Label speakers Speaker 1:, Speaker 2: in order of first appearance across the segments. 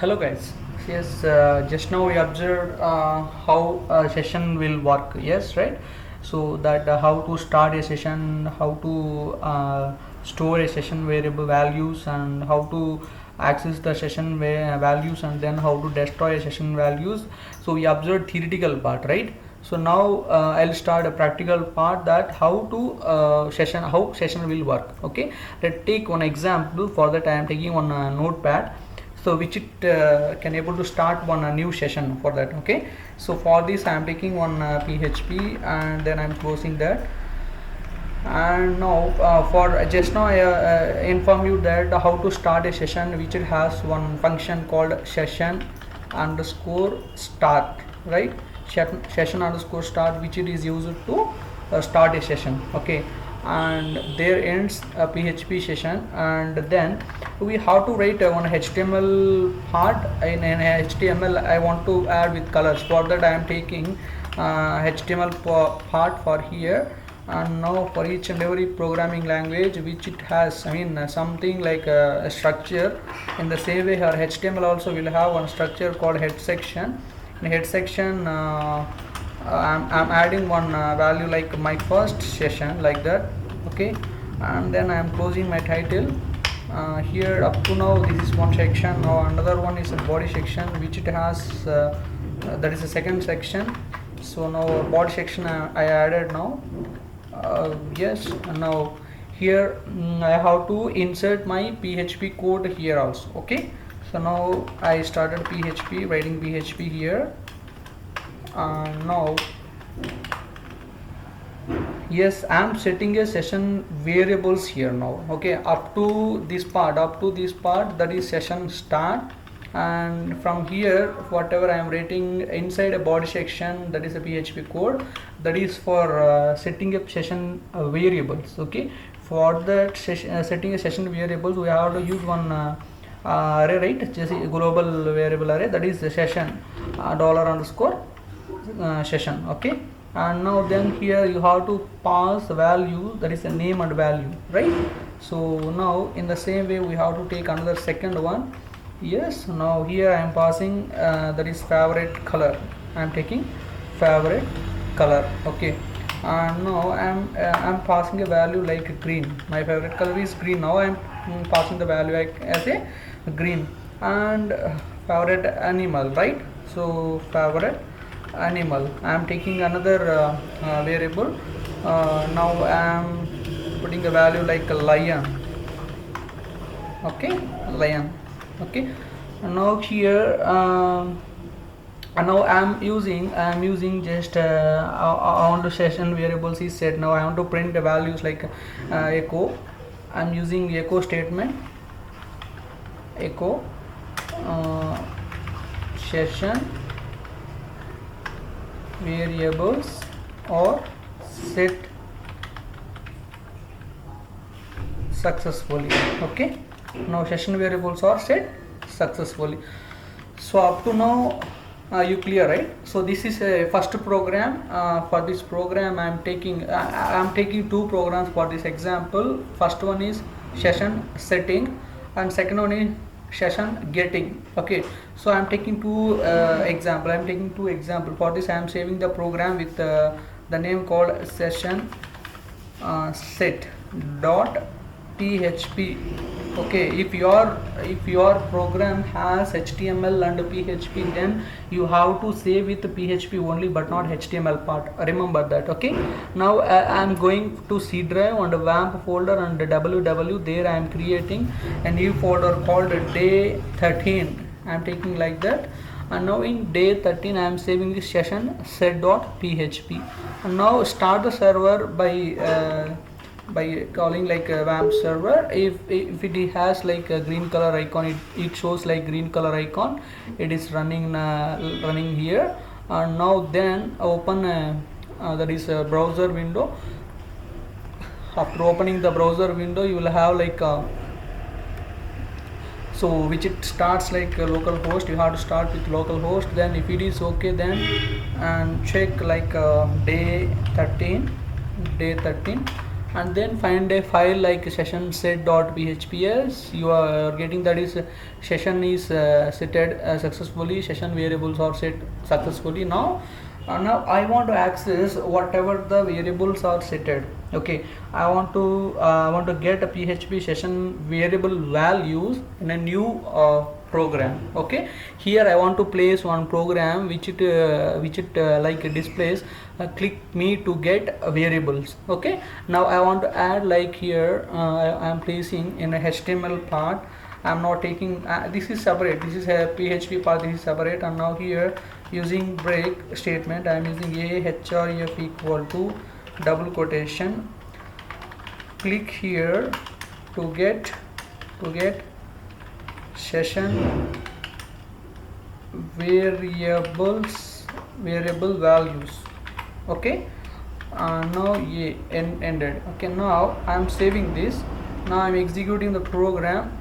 Speaker 1: Hello guys. Yes, just now we observed how a session will work. Yes, right. So that how to start a session, how to store a session variable values, and how to access the session values, and then how to destroy a session values. So we observed theoretical part, right? So now I'll start a practical part, that how to how session will work. Okay, let's take one example. For that I am taking one notepad, so which it can able to start one new session for that. Okay, so for this I am taking one php, and then I am closing that. And now for just now I inform you that how to start a session, which it has one function called session underscore start, right? Session underscore start, which it is used to start a session. Okay, and there ends a php session, and then we have to write one html part. In an html I want to add with colors. For that I am taking html part for here. And now for each and every programming language which it has, something like a structure, in the same way our html also will have one structure called head section. In head section I'm adding one value like my first session, like that. Okay, and then I am closing my title. Here up to now this is one section. Now another one is a body section, which it has that is the second section. So now body section I added now. Yes, now here I have to insert my php code here also. Okay, so now I started php, writing php here. Now yes, I am setting a session variables here now. Okay, up to this part, that is session start. And from here whatever I am writing inside a body section, that is a php code, that is for setting up session variables. Okay, for that setting a session variables, we have to use one array, right? Just a global variable array, that is the session dollar underscore session. Okay, and now then here you have to pass the value, that is a name and value, right? So now in the same way we have to take another second one. Yes, now here I am passing that is favorite color. I am taking favorite color. Okay, and now I am passing a value like green. My favorite color is green. Now I am passing the value like as a green. And favorite animal, right? So favorite animal, I am taking another variable. Now I am putting a value like a lion. Okay, lion. Okay, and now here and now I am using just on the session variables is set. Now I want to print the values like echo. I am using echo statement, echo session variables or set successfully. Okay, now session variables are set successfully. So up to now you clear, right? So this is a first program. For this program I am taking two programs for this example. First one is session setting, and second one is session getting. Okay, so I am taking two example. For this I am saving the program with the name called session set dot php. Okay, if your program has html and php, then you have to save with php only but not html part, remember that. Okay, now I am going to C drive and wamp folder and www. There I am creating a new folder called day 13. I am taking like that. And now in day 13 I am saving this session set.php. and now start the server by calling like a wamp server. If it has like a green color icon, it shows like green color icon, it is running here. And now then open that is a browser window. After opening the browser window, you will have like so which it starts like a local host. You have to start with local host. Then if it is okay, then and check like day 13, and then find a file like session set.phps. You are getting that is session is setted successfully, session variables are set successfully. Now I want to access whatever the variables are setted. Okay, I want to get a php session variable values in a new program. Okay, here I want to place one program which it like displays click me to get variables. Okay, now I want to add like here I am placing in a html part. I'm not taking this is separate, this is a php part, this is separate. And now here using break statement I am using a href equal to double quotation, click here to get session variable values. Okay, now ended. Okay, now I'm saving this. Now I'm executing the program.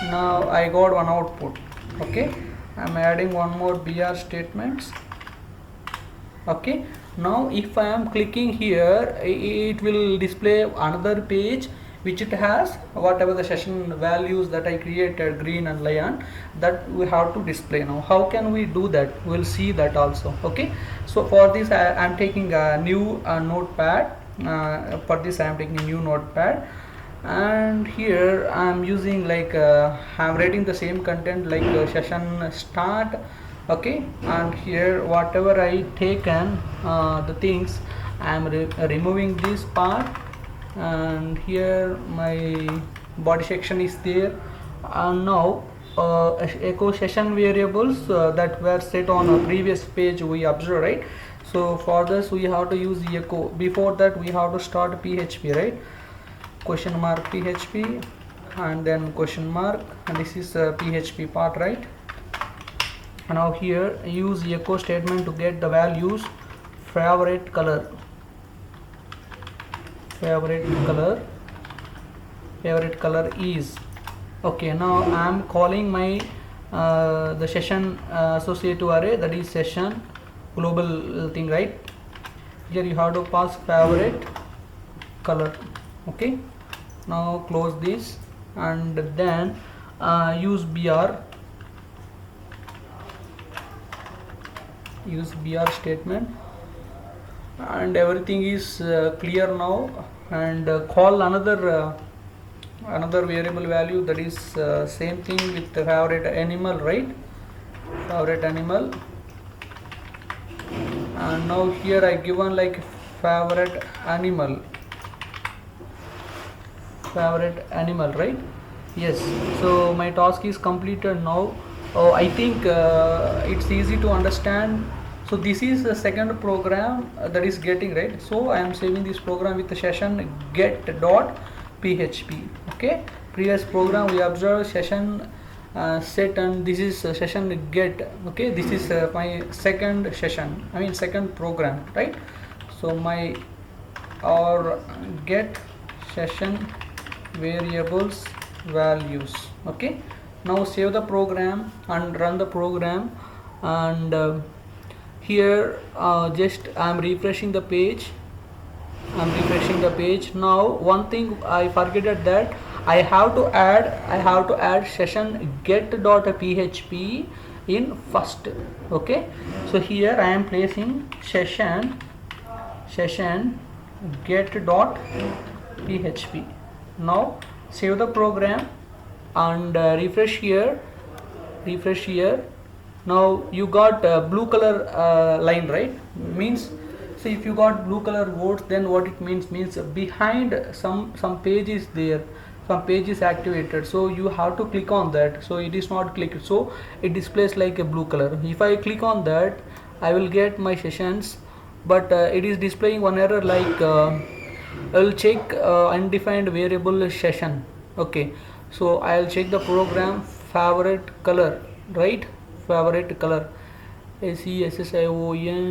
Speaker 1: Now I got one output. Okay, I'm adding one more br statements. Okay, now if I am clicking here, it will display another page which it has whatever the session values that I created, green and lion, that we have to display. Now how can we do that? We'll see that also. Okay, so for this I am taking a new notepad. For this I am taking a new notepad, and here I am using like I am writing the same content like session start. Okay, and here whatever I taken the things I am removing this part, and here my body section is there. And now echo session variables that were set on a previous page we observed, right? So for this we have to use the echo. Before that we have to start php, right? Question mark php and then question mark, and this is php part, right? Now here use the echo statement to get the values. Favorite color is. Okay, now I am calling my the session associative array, that is session global thing, right? Here you have to pass favorite color. Okay, now close this and then use br statement, and everything is clear now. And call another variable value, that is same thing with the favorite animal, right? Favorite animal. And now here I given like favorite animal, right? Yes, so my task is completed now. I think it's easy to understand. So this is the second program that is getting, right? So I am saving this program with the session get.php. Okay, previous program we observed session set, and this is session get. Okay, this is my second session, I mean second program, right? So my or get session variables values. Okay, now save the program and run the program. And here just I am refreshing the page. Now one thing I forget, that I have to add session get.php in first. Okay, so here I am placing session get.php. now save the program and refresh here. Now you got blue color line, right? Means, so if you got blue color words, then what it means behind some page is there, some page is activated, so you have to click on that. So it is not clicked, so it displays like a blue color. If I click on that, I will get my sessions, but it is displaying one error like I will check undefined variable session. Okay, so I will check the program favorite color, right? Favorite color, SESSIONS,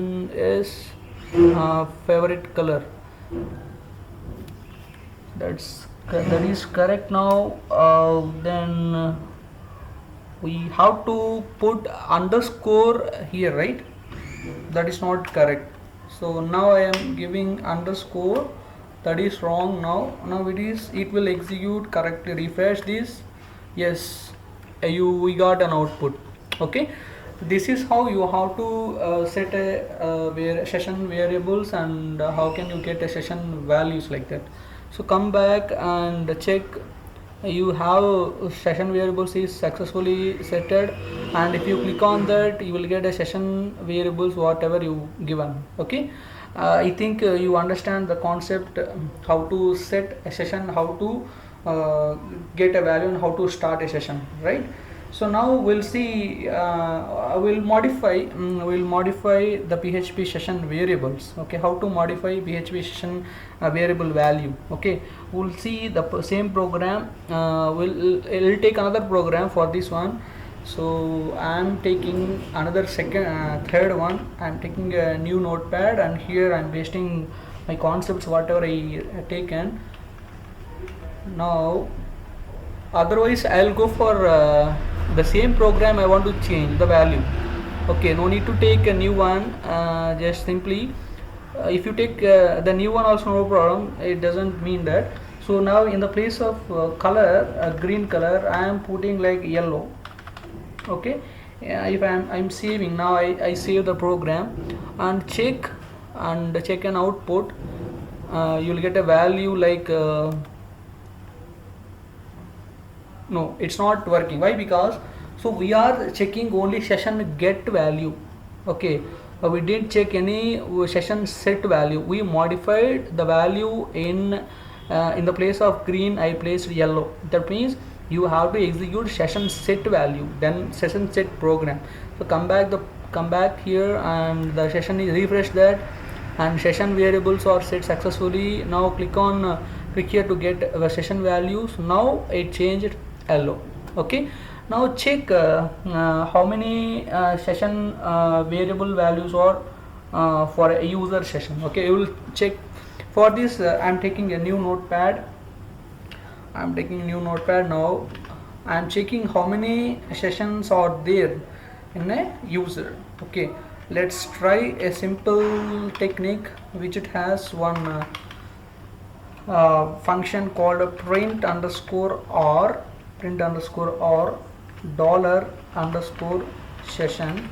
Speaker 1: favorite color. That is correct. Now then we have to put underscore here, right? That is not correct. So now I am giving underscore that is wrong. Now it will execute correctly. Refresh this. Yes, we got an output. Okay, this is how you have to set a session variables, and how can you get a session values like that. So come back and check you have session variables is successfully setted, and if you click on that you will get a session variables whatever you given. Okay, I think you understand the concept, how to set a session, how to get a value, and how to start a session, right? So now we'll see, we'll modify the PHP session variables. Okay, how to modify PHP session variable value. Okay, we'll see the same program. It'll take another program for this one. So I'm taking another third one. I'm taking a new notepad, and here I'm pasting my concepts whatever I taken. Now otherwise I'll go for the same program. I want to change the value. Okay, no need to take a new one, just simply if you take the new one also no problem, it doesn't mean that. So now in the place of color, green color, I am putting like yellow. Okay, if I'm saving now, I save the program and check an output. You'll get a value like no, it's not working. Why? Because so we are checking only session get value. Okay, we didn't check any session set value. We modified the value in the place of green I placed yellow. That means you have to execute session set value, then session set program. So come back here, and the session is refresh that, and session variables are set successfully. Now click here to get the session values. Now it changed yellow. Okay, now check how many session variable values are for a user session. Okay, you will check for this. I'm taking a new notepad. Now I'm checking how many sessions are there in a user. Okay, let's try a simple technique which it has one function called print underscore r $_session.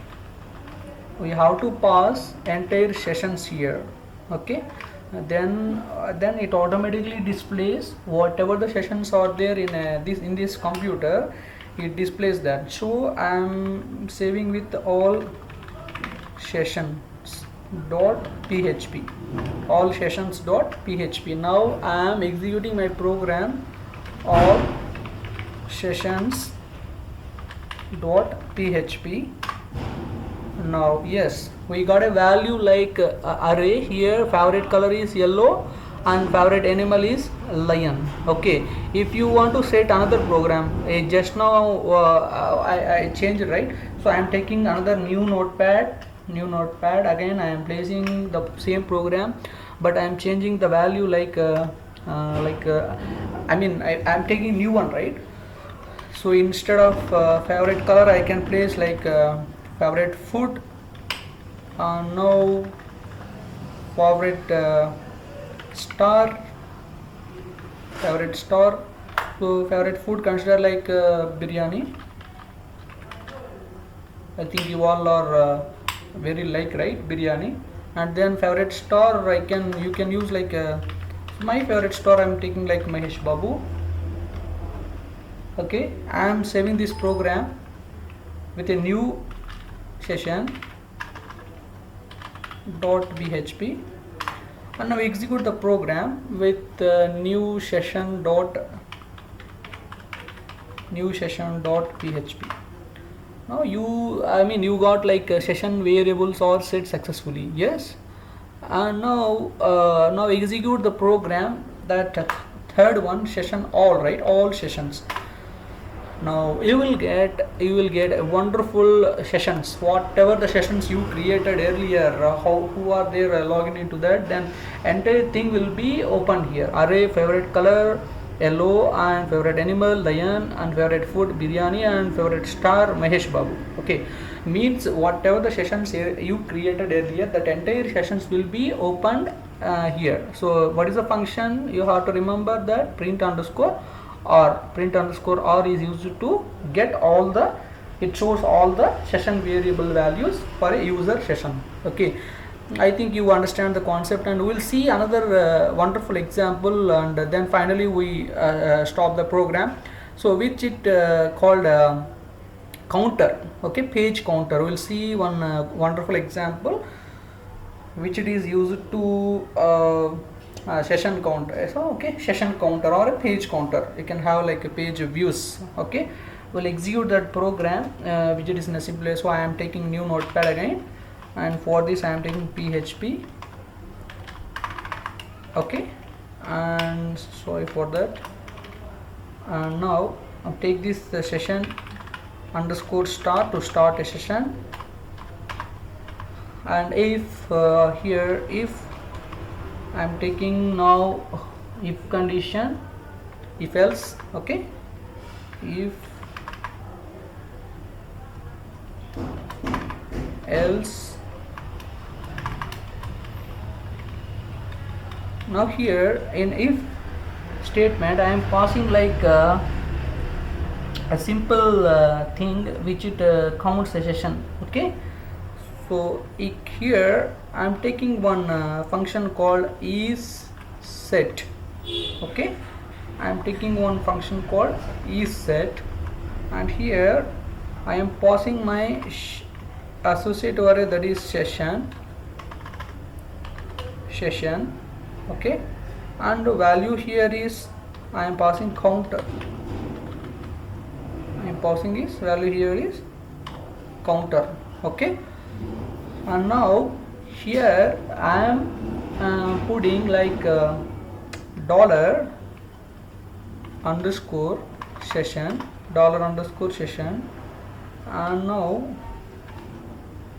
Speaker 1: We have to pass entire sessions here. Okay, then it automatically displays whatever the sessions are there in this computer. It displays that. So I am saving with all sessions dot php, all sessions dot php. Now I am executing my program, all sessions dot php. Now yes, we got a value like array here. Favorite color is yellow and favorite animal is lion. Okay, if you want to set another program, just now I changed, right? So I am taking another new notepad. Again I am placing the same program, but I am changing the value like I am taking new one, right? So instead of favorite color, I can place like favorite food. Now favorite star. So favorite food, consider like biryani. I think you all are very like, right, biryani. And then favorite star, you can use like my favorite star. I'm taking like Mahesh Babu. Okay, I am saving this program with a new session .php, and now execute the program with new session .php. Now you got like session variables are set successfully. Yes, and now execute the program, that third one, session all, right, all sessions. Now you will get a wonderful sessions, whatever the sessions you created earlier, who are there logging into that, then entire thing will be opened here. Array, favorite color yellow, and favorite animal lion, and favorite food biryani, and favorite star Mahesh Babu. Okay, means whatever the sessions you created earlier, that entire sessions will be opened here. So what is the function? You have to remember that print underscore r. Print underscore r is used to get all the, it shows all the session variable values for a user session. Okay, I think you understand the concept, and we'll see another wonderful example, and then finally we stop the program. So which it called counter. Okay, page counter. We'll see one wonderful example which it is used to session counter. So okay, session counter or a page counter. You can have like a page views. Okay, we'll execute that program which it is in a simple way. So I am taking new notepad again, and for this I am taking PHP. Okay, and sorry for that. And now I'll take this session underscore start to start a session, and if here if I am taking now if condition, if else. Okay, if else. Now here in if statement I am passing like a simple thing which it counts a session. Okay, so here I am taking one function called is set. Okay, I am taking one function called is set, and here I am passing my associative array, that is session. Okay, and the value here is I am passing counter. I am passing this value here is counter. Okay, and now here I am putting like dollar underscore session, and now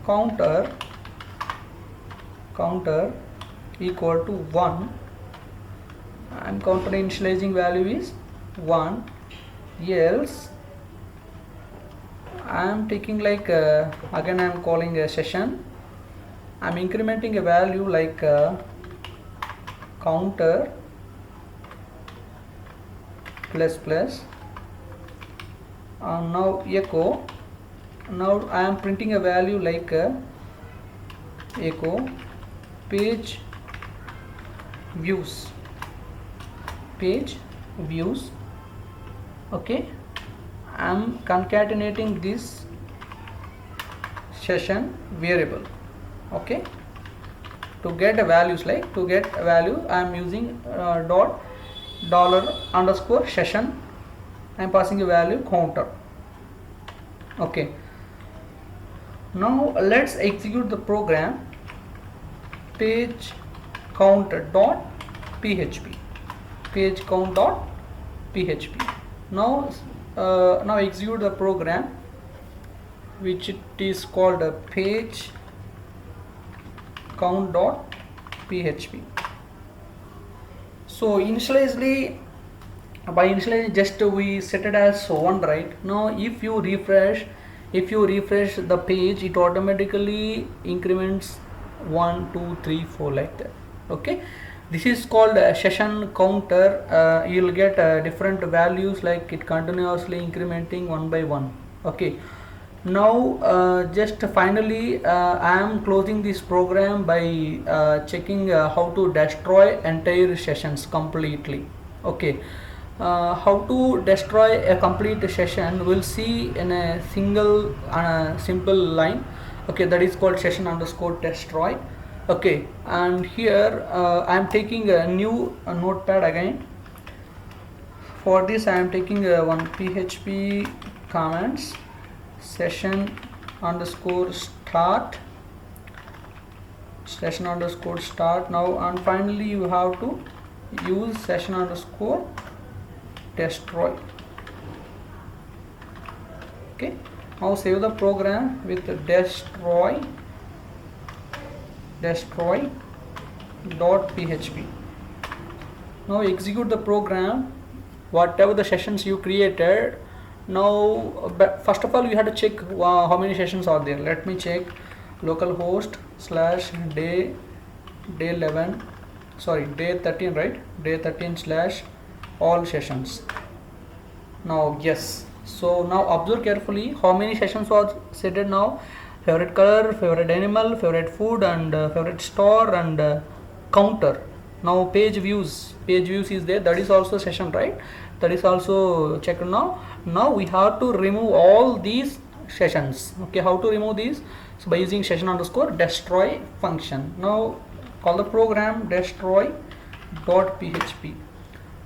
Speaker 1: counter equal to 1. I am counter initializing value is 1, else I am taking like again I am calling a session. I am incrementing a value like counter plus plus, and now echo. Now I am printing a value like echo page views. Okay, I am concatenating this session variable. Okay, to get a values, like to get a value I am using dollar underscore session. I am passing a value counter. Okay, now let's execute the program page count dot php. Now now execute the program which it is called a page count dot php. So initially by initializing just we set it as 1, right? Now if you refresh the page, it automatically increments 1 2 3 4 like that. Okay, this is called a session counter. You will get different values, like it continuously incrementing 1 by 1. Okay, now just finally I am closing this program by checking how to destroy entire sessions completely. Okay, how to destroy a complete session we'll see in a single simple line. Okay, that is called session underscore destroy. Okay, and here I am taking a new notepad again. For this I am taking one PHP comments session underscore start now, and finally you have to use session underscore destroy. Okay, now save the program with destroy dot php. Now execute the program, whatever the sessions you created. Now first of all you have to check how many sessions are there. Let me check localhost /day 11 sorry, day 13, right? Day 13 slash all sessions. Now yes, so now observe carefully how many sessions was seated now. Favorite color, favorite animal, favorite food, and favorite store, and counter. Now page views is there, that is also session, right? That is also checked. Now we have to remove all these sessions. Okay, how to remove these? So by using session underscore destroy function. Now call the program destroy.php.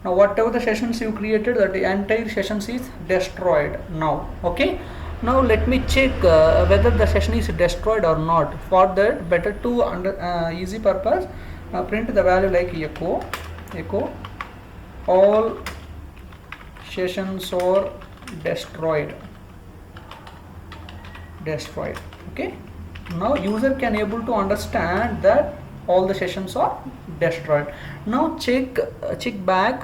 Speaker 1: now whatever the sessions you created, that the entire sessions is destroyed now. Okay, now let me check whether the session is destroyed or not. For that, better to easy purpose, print the value like echo all sessions are destroyed. Okay, now user can able to understand that all the sessions are destroyed. Now check back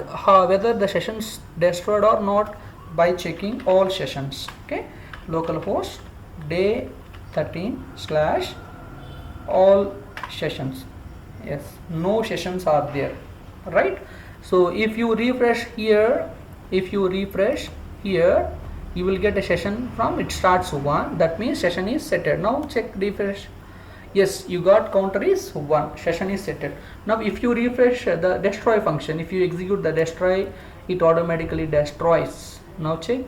Speaker 1: whether the sessions destroyed or not by checking all sessions. Okay, localhost day 13 slash all sessions. Yes, no sessions are there, right? So if you refresh here, you will get a session from it starts 1, that means session is setted. Now check refresh. Yes, you got counter is 1, session is setted. Now if you refresh the destroy function, if you execute the destroy, it automatically destroys. Now check.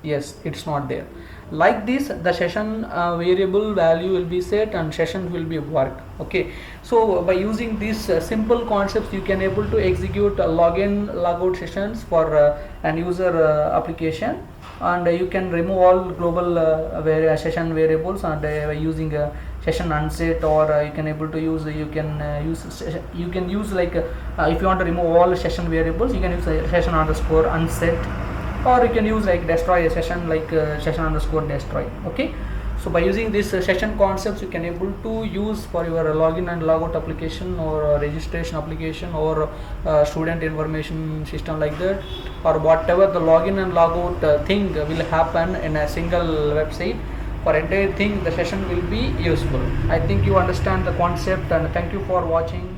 Speaker 1: Yes, it's not there. Like this, the session variable value will be set and session will be worked. Okay, so by using these simple concepts, you can able to execute login logout sessions for an user application, and you can remove all global session variables, and using session unset, or you can able to use you can use like if you want to remove all session variables, you can use session underscore unset, or you can use like destroy a session like session underscore destroy. Okay, so by using these session concepts, you can able to use for your login and logout application, or registration application, or student information system like that, or whatever the login and logout thing will happen in a single website. For entire thing, the session will be useful. I think you understand the concept, and thank you for watching.